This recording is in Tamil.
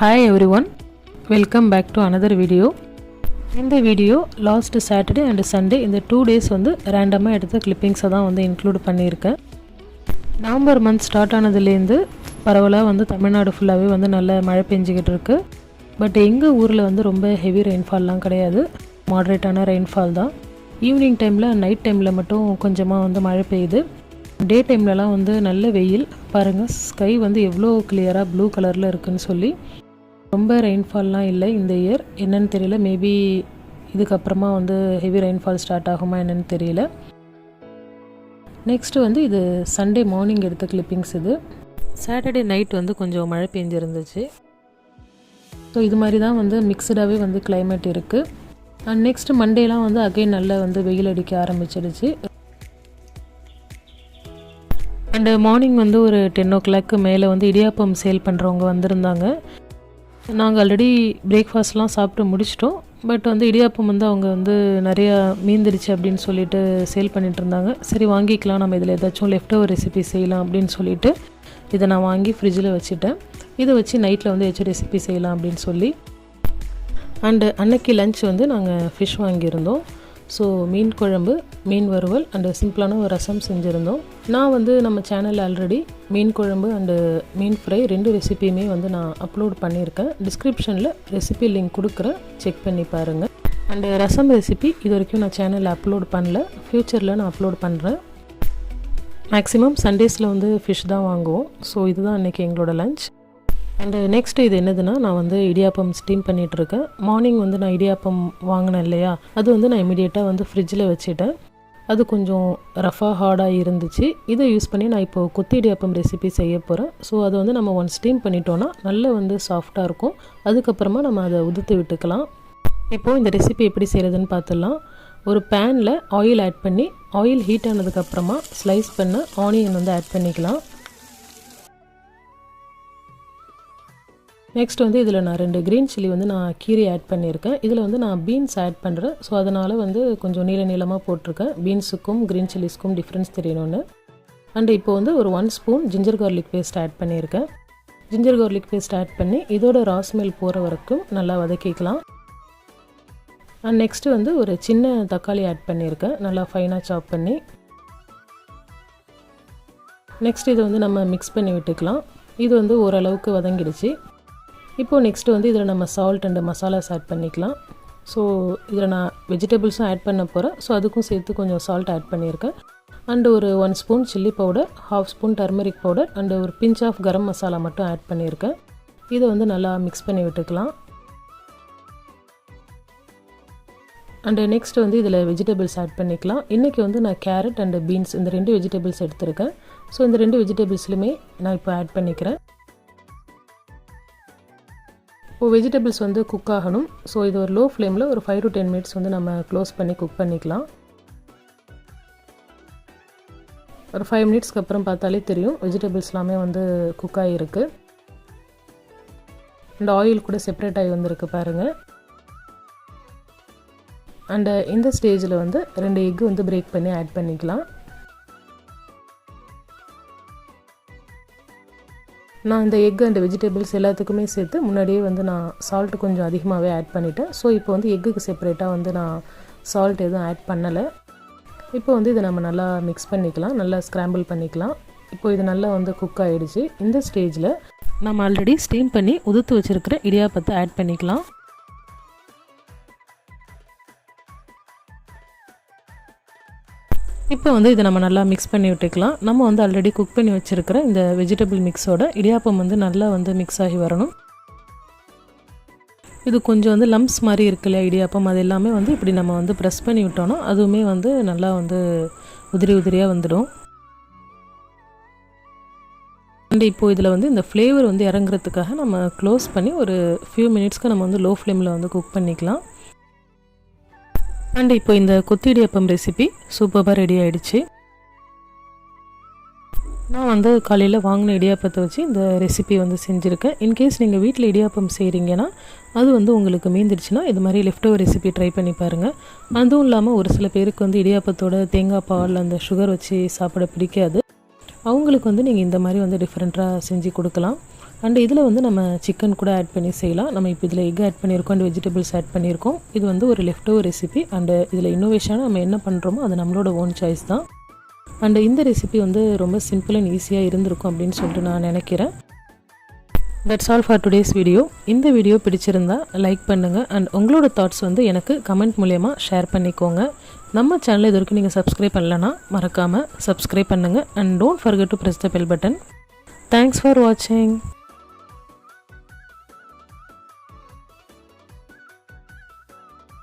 Hi everyone, welcome back to another video. In the video last Saturday and Sunday இந்த 2 days வந்து ரேண்டமா எடுத்த clippings தான் வந்து இன்க்ளூட் பண்ணியிருக்கேன். நவம்பர் மந்த் ஸ்டார்ட் ஆனதுலேருந்து பரவலா வந்து தமிழ்நாடு ஃபுல்லாவே வந்து நல்ல மழை பெஞ்சிக்கிட்டு இருக்கு. பட் எங்க ஊர்ல வந்து ரொம்ப ஹெவி ரெயின்ஃபால்லாம் கிடையாது. மாடரேட்டான ரெயின்ஃபால் தான். ஈவினிங் டைம்ல நைட் டைம்ல மட்டும் கொஞ்சமா வந்து மழை பெய்யுது. டே டைம்லலாம் வந்து நல்ல வெயில் பாருங்க. ஸ்கை வந்து எவ்வளோ கிளியரா ப்ளூ கலர்ல இருக்குன்னு சொல்லி ரொம்ப ரெயின்ஃபால்லாம் இல்லை இந்த இயர். என்னன்னு தெரியல, மேபி இதுக்கப்புறமா வந்து ஹெவி ரெயின்ஃபால் ஸ்டார்ட் ஆகுமா என்னன்னு தெரியல. நெக்ஸ்ட்டு வந்து இது சண்டே மார்னிங் எடுத்த கிளிப்பிங்ஸ். இது சாட்டர்டே நைட் வந்து கொஞ்சம் மழை பெஞ்சிருந்துச்சு. ஸோ இது மாதிரி தான் வந்து மிக்சடாகவே வந்து கிளைமேட் இருக்குது. அண்ட் நெக்ஸ்ட் மண்டேலாம் வந்து அகைன் நல்லா வந்து வெயில் அடிக்க ஆரம்பிச்சிடுச்சு. அண்டு மார்னிங் வந்து ஒரு 10 o'clock மேலே வந்து இடியாப்பம் சேல் பண்ணுறவங்க வந்திருந்தாங்க. நாங்கள் ஆல்ரெடி பிரேக்ஃபாஸ்ட்லாம் சாப்பிட்டு முடிச்சிட்டோம். பட் வந்து இடியாப்பம் வந்து அவங்க வந்து நிறையா மீந்துடுச்சு அப்படின்னு சொல்லிட்டு சேல் பண்ணிகிட்டு இருந்தாங்க. சரி வாங்கிக்கலாம், நம்ம இதில் ஏதாச்சும் லெஃப்ட் ஓவர் ரெசிபி செய்யலாம் அப்படின்னு சொல்லிட்டு இதை நான் வாங்கி ஃப்ரிட்ஜில் வச்சுட்டேன். இதை வச்சு நைட்டில் வந்து ஏதாச்சும் ரெசிபி செய்யலாம் அப்படின்னு சொல்லி. அண்டு அன்னைக்கு லன்ச் வந்து நாங்கள் ஃபிஷ் வாங்கியிருந்தோம். ஸோ மீன் குழம்பு, மீன் வறுவல் அண்டு சிம்பிளான ஒரு ரசம் செஞ்சுருந்தோம். நான் வந்து நம்ம சேனலில் ஆல்ரெடி மீன் குழம்பு அண்டு மீன் ஃப்ரை 2 ரெசிபியுமே வந்து நான் அப்லோட் பண்ணியிருக்கேன். டிஸ்கிரிப்ஷனில் ரெசிபி லிங்க் கொடுக்குறேன், செக் பண்ணி பாருங்கள். அண்டு ரசம் ரெசிபி இது வரைக்கும் நான் சேனலில் அப்லோட் பண்ணல, ஃப்யூச்சரில் நான் அப்லோட் பண்ணுறேன். மேக்ஸிமம் சண்டேஸில் வந்து ஃபிஷ் தான் வாங்குவோம். ஸோ இதுதான் இன்றைக்கி எங்களோட லன்ச். அண்டு நெக்ஸ்ட்டு இது என்னதுன்னா, நான் வந்து இடியாப்பம் ஸ்டீம் பண்ணிகிட்ருக்கேன். மார்னிங் வந்து நான் இடியாப்பம் வாங்கினேன் இல்லையா, அது வந்து நான் இமீடியட்டாக வந்து ஃப்ரிட்ஜில் வச்சுட்டேன். அது கொஞ்சம் ரஃபாக ஹார்டாக இருந்துச்சு. இதை யூஸ் பண்ணி நான் இப்போது கொத்தி இடியாப்பம் ரெசிபி செய்ய போகிறேன். ஸோ அதை வந்து நம்ம ஸ்டீம் பண்ணிட்டோன்னா நல்லா வந்து சாஃப்டாக இருக்கும். அதுக்கப்புறமா நம்ம அதை உதுத்து விட்டுக்கலாம். இப்போது இந்த ரெசிபி எப்படி செய்கிறதுன்னு பார்த்துடலாம். ஒரு பேனில் ஆயில் ஆட் பண்ணி, ஆயில் ஹீட் ஆனதுக்கப்புறமா ஸ்லைஸ் பண்ண ஆனியன் வந்து ஆட் பண்ணிக்கலாம். நெக்ஸ்ட் வந்து இதில் நான் 2 க்ரீன் சில்லி வந்து நான் கீரை ஆட் பண்ணியிருக்கேன். இதில் வந்து நான் பீன்ஸ் ஆட் பண்ணுறேன். ஸோ அதனால் வந்து கொஞ்சம் நீளமாக போட்டிருக்கேன். பீன்ஸுக்கும் க்ரீன் சில்லிஸ்க்கும் டிஃப்ரென்ஸ் தெரியணும்னு. அண்டு இப்போ வந்து ஒரு 1 spoon ginger garlic paste add பண்ணியிருக்கேன். ஜிஞ்சர் கார்லிக் பேஸ்ட் ஆட் பண்ணி இதோட ரா ஸ்மெல் போகிற வரைக்கும் நல்லா வதக்கிக்கலாம். அண்ட் நெக்ஸ்ட்டு வந்து ஒரு சின்ன தக்காளி ஆட் பண்ணியிருக்கேன், நல்லா ஃபைனாக சாப் பண்ணி. நெக்ஸ்ட் இதை வந்து நம்ம மிக்ஸ் பண்ணி விட்டுக்கலாம். இது வந்து ஓரளவுக்கு வதங்கிடுச்சு. இப்போது நெக்ஸ்ட்டு வந்து இதில் நம்ம சால்ட் அண்டு மசாலாஸ் ஆட் பண்ணிக்கலாம். ஸோ இதில் நான் வெஜிடபிள்ஸும் ஆட் பண்ண போகிறேன். ஸோ அதுக்கும் சேர்த்து கொஞ்சம் சால்ட் ஆட் பண்ணியிருக்கேன். அண்டு ஒரு 1 spoon chilli powder, 1/2 spoon turmeric powder and ஒரு பிஞ்ச் ஆஃப் கரம் மசாலா மட்டும் ஆட் பண்ணியிருக்கேன். இதை வந்து நல்லா மிக்ஸ் பண்ணி விட்டுக்கலாம். அண்டு நெக்ஸ்ட் வந்து இதில் வெஜிடபிள்ஸ் ஆட் பண்ணிக்கலாம். இன்றைக்கி வந்து நான் கேரட் அண்டு பீன்ஸ் இந்த 2 வெஜிடபிள்ஸ் எடுத்திருக்கேன். ஸோ இந்த 2 வெஜிடபிள்ஸ்லையுமே நான் இப்போ ஆட் பண்ணிக்கிறேன். இப்போது வெஜிடபிள்ஸ் வந்து குக் ஆகணும். ஸோ இது ஒரு லோ ஃப்ளேமில் ஒரு 5 to 10 minutes வந்து நம்ம க்ளோஸ் பண்ணி குக் பண்ணிக்கலாம். ஒரு 5 minutesக்கு அப்புறம் பார்த்தாலே தெரியும் வெஜிடபிள்ஸ் எல்லாமே வந்து குக் ஆகிருக்கு. அண்ட் ஆயில் கூட செப்பரேட் ஆகி வந்திருக்கு பாருங்கள். அண்டு இந்த ஸ்டேஜில் வந்து 2 எக் வந்து பிரேக் பண்ணி ஆட் பண்ணிக்கலாம். நான் இந்த எக் அண்ட் வெஜிடபிள்ஸ் எல்லாத்துக்குமே சேர்த்து முன்னாடியே வந்து நான் சால்ட் கொஞ்சம் அதிகமாகவே ஆட் பண்ணிட்டேன். ஸோ இப்போ வந்து எக்குக்கு செப்பரேட்டாக வந்து நான் சால்ட் எதுவும் ஆட் பண்ணலை. இப்போ வந்து இதை நம்ம நல்லா மிக்ஸ் பண்ணிக்கலாம், நல்லா ஸ்க்ராம்பிள் பண்ணிக்கலாம். இப்போ இது நல்லா வந்து குக் ஆகிடுச்சு. இந்த ஸ்டேஜில் நம்ம ஆல்ரெடி ஸ்டீம் பண்ணி உதுத்து வச்சுருக்கிற இடியாப்பத்தை ஆட் பண்ணிக்கலாம். இப்போ வந்து இதை நம்ம நல்லா மிக்ஸ் பண்ணி விட்டுக்கலாம். நம்ம வந்து ஆல்ரெடி குக் பண்ணி வச்சுருக்கிற இந்த வெஜிடபிள் மிக்ஸோட இடியாப்பம் வந்து நல்லா வந்து மிக்ஸ் ஆகி வரணும். இது கொஞ்சம் வந்து லம்ப்ஸ் மாதிரி இருக்கு இல்லையா இடியாப்பம், அது எல்லாமே வந்து இப்படி நம்ம வந்து ப்ரெஸ் பண்ணி விட்டோன்னா அதுவுமே வந்து நல்லா வந்து உதிரியாக வந்துடும். அண்ட் இப்போது இதில் வந்து இந்த ஃப்ளேவர் வந்து இறங்குறதுக்காக நம்ம க்ளோஸ் பண்ணி ஒரு ஃபியூ மினிட்ஸ்க்கு நம்ம வந்து லோ ஃப்ளேமில் வந்து குக் பண்ணிக்கலாம். அண்ட் இப்போ இந்த கொத்தி இடியாப்பம் ரெசிபி சூப்பராக ரெடி ஆகிடுச்சு. நான் வந்து காலையில் வாங்கின இடியாப்பத்தை வச்சு இந்த ரெசிபி வந்து செஞ்சுருக்கேன். இன்கேஸ் நீங்கள் வீட்டில் இடியாப்பம் செய்கிறீங்கன்னா அது வந்து உங்களுக்கு மீந்துடுச்சுன்னா இது மாதிரி லெஃப்ட் ஓவர் ரெசிபி ட்ரை பண்ணி பாருங்கள். அதுவும் இல்லாமல் ஒரு சில பேருக்கு வந்து இடியாப்பத்தோட தேங்காய் பால் அந்த சுகர் வச்சு சாப்பிட பிடிக்காது. அவங்களுக்கு வந்து நீங்கள் இந்த மாதிரி வந்து டிஃப்ரெண்ட்டாக செஞ்சு கொடுக்கலாம். அண்ட் இதில் வந்து நம்ம சிக்கன் கூட ஆட் பண்ணி செய்யலாம். நம்ம இப்போ இதில் எக் ஆட் பண்ணியிருக்கோம் அண்ட் வெஜிடபிள்ஸ் ஆட் பண்ணியிருக்கோம். இது வந்து ஒரு லெஃப்ட் ஓவர் ரெசிபி. அண்டு இதில் இன்னோவேஷனாக நம்ம என்ன பண்ணுறோமோ அது நம்மளோட ஓன் சாய்ஸ் தான். அண்டு இந்த ரெசிபி வந்து ரொம்ப சிம்பிள் அண்ட் ஈஸியாக இருந்திருக்கும் அப்படின்னு சொல்லிட்டு நான் நினைக்கிறேன். That's all for today's video. இந்த வீடியோ பிடிச்சிருந்தா லைக் பண்ணுங்கள் அண்ட் உங்களோட தாட்ஸ் வந்து எனக்கு கமெண்ட் மூலயமா ஷேர் பண்ணிக்கோங்க. நம்ம சேனல் இது வரைக்கும் நீங்கள் சப்ஸ்கிரைப் பண்ணலன்னா மறக்காமல் சப்ஸ்கிரைப் பண்ணுங்கள் and don't forget to press the bell button. Thanks for வாட்சிங்.